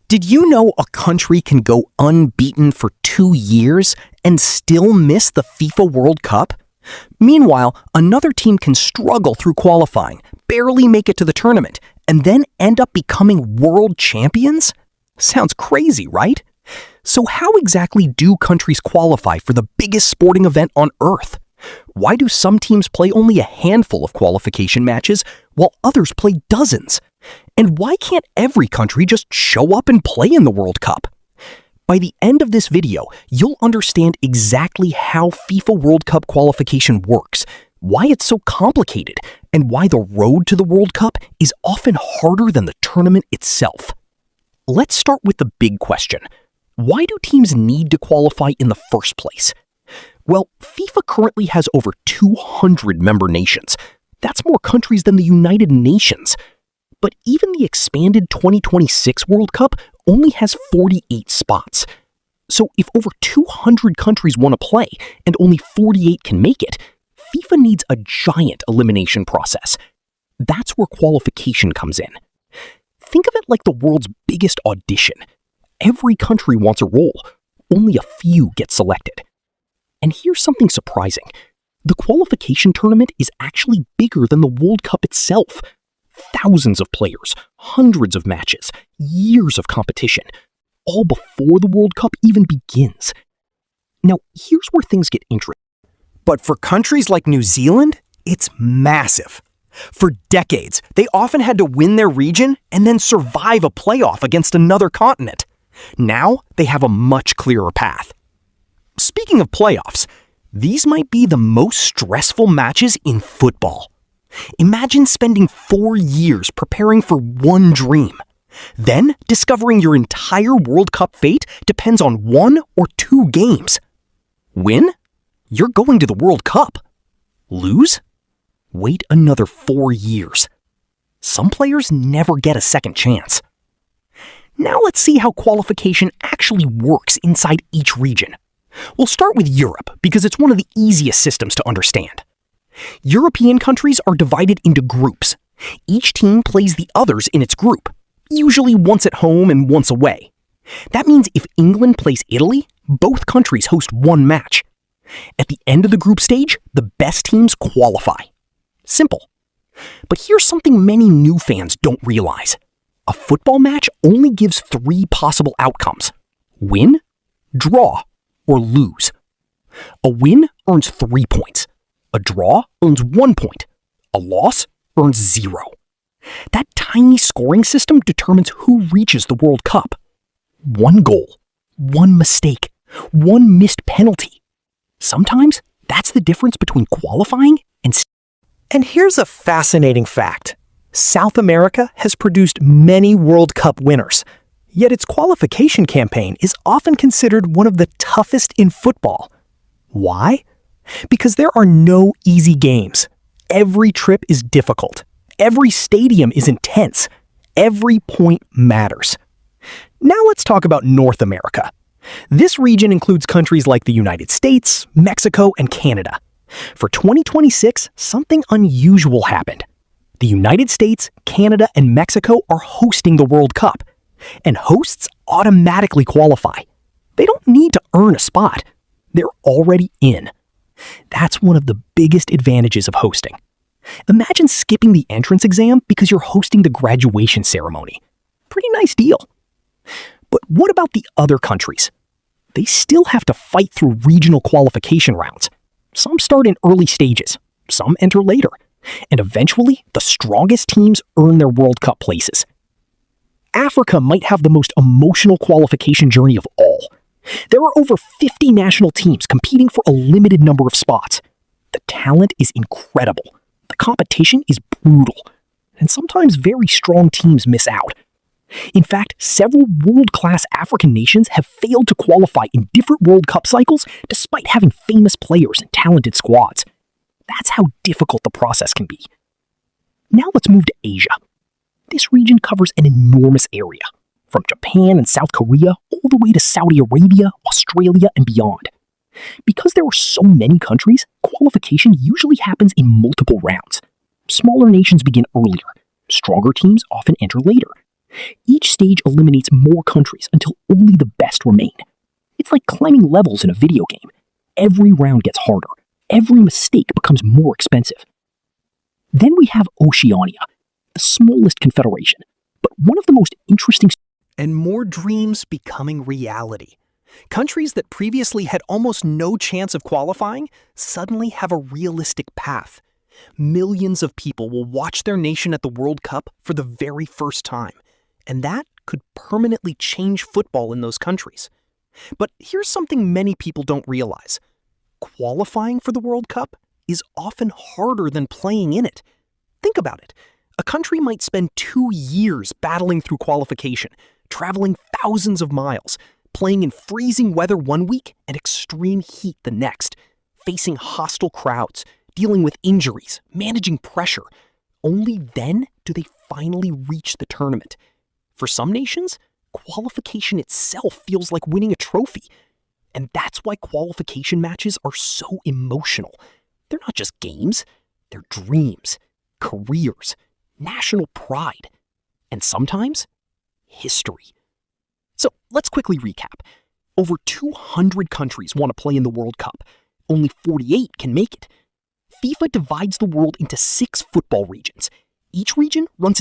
Did you know a country can go unbeaten for 2 years and still miss the FIFA World Cup? Meanwhile, another team can struggle through qualifying, barely make it to the tournament, and then end up becoming world champions? Sounds crazy, right? So how exactly do countries qualify for the biggest sporting event on Earth? Why do some teams play only a handful of qualification matches while others play dozens? And why can't every country just show up and play in the World Cup? By the end of this video, you'll understand exactly how FIFA World Cup qualification works, why it's so complicated, and why the road to the World Cup is often harder than the tournament itself. Let's start with the big question. Why do teams need to qualify in the first place? Well, FIFA currently has over 200 member nations. That's more countries than the United Nations. But even the expanded 2026 World Cup only has 48 spots. So if over 200 countries want to play and only 48 can make it, FIFA needs a giant elimination process. That's where qualification comes in. Think of it like the world's biggest audition. Every country wants a role. Only a few get selected. And here's something surprising. The qualification tournament is actually bigger than the World Cup itself. Thousands of players, hundreds of matches, years of competition, all before the World Cup even begins. Now, here's where things get interesting. But for countries like New Zealand, it's massive. For decades, they often had to win their region and then survive a playoff against another continent. Now, they have a much clearer path. Speaking of playoffs, these might be the most stressful matches in football. Imagine spending 4 years preparing for one dream, then discovering your entire World Cup fate depends on 1 or 2 games. Win? You're going to the World Cup. Lose? Wait another 4 years. Some players never get a second chance. Now let's see how qualification actually works inside each region. We'll start with Europe because it's one of the easiest systems to understand. European countries are divided into groups. Each team plays the others in its group, usually once at home and once away. That means if England plays Italy, both countries host one match. At the end of the group stage, the best teams qualify. Simple. But here's something many new fans don't realize. A football match only gives 3 possible outcomes: win, draw, or lose. A win earns 3 points. A draw earns 1 point. A loss earns 0. That tiny scoring system determines who reaches the World Cup. 1 goal, 1 mistake, 1 missed penalty. Sometimes that's the difference between qualifying and... And here's a fascinating fact. South America has produced many World Cup winners, yet its qualification campaign is often considered one of the toughest in football. Why? Because there are no easy games. Every trip is difficult. Every stadium is intense. Every point matters. Now let's talk about North America. This region includes countries like the United States, Mexico, and Canada. For 2026, something unusual happened. The United States, Canada, and Mexico are hosting the World Cup, and hosts automatically qualify. They don't need to earn a spot. They're already in. That's one of the biggest advantages of hosting. Imagine skipping the entrance exam because you're hosting the graduation ceremony. Pretty nice deal. But what about the other countries? They still have to fight through regional qualification rounds. Some start in early stages, some enter later, and eventually the strongest teams earn their World Cup places. Africa might have the most emotional qualification journey of all. There are over 50 national teams competing for a limited number of spots. The talent is incredible. The competition is brutal. And sometimes very strong teams miss out. In fact, several world-class African nations have failed to qualify in different World Cup cycles despite having famous players and talented squads. That's how difficult the process can be. Now let's move to Asia. This region covers an enormous area, from Japan and South Korea all the way to Saudi Arabia, Australia, and beyond. Because there are so many countries, qualification usually happens in multiple rounds. Smaller nations begin earlier. Stronger teams often enter later. Each stage eliminates more countries until only the best remain. It's like climbing levels in a video game. Every round gets harder. Every mistake becomes more expensive. Then we have Oceania, the smallest confederation, but one of the most interesting. And more dreams becoming reality. Countries that previously had almost no chance of qualifying suddenly have a realistic path. Millions of people will watch their nation at the World Cup for the very first time, and that could permanently change football in those countries. But here's something many people don't realize. Qualifying for the World Cup is often harder than playing in it. Think about it. A country might spend 2 years battling through qualification, traveling thousands of miles, playing in freezing weather one week and extreme heat the next, facing hostile crowds, dealing with injuries, managing pressure. Only then do they finally reach the tournament. For some nations, qualification itself feels like winning a trophy. And that's why qualification matches are so emotional. They're not just games, they're dreams, careers, national pride, and sometimes history. So let's quickly recap. Over 200 countries want to play in the World Cup. Only 48 can make it. FIFA divides the world into 6 football regions. Each region runs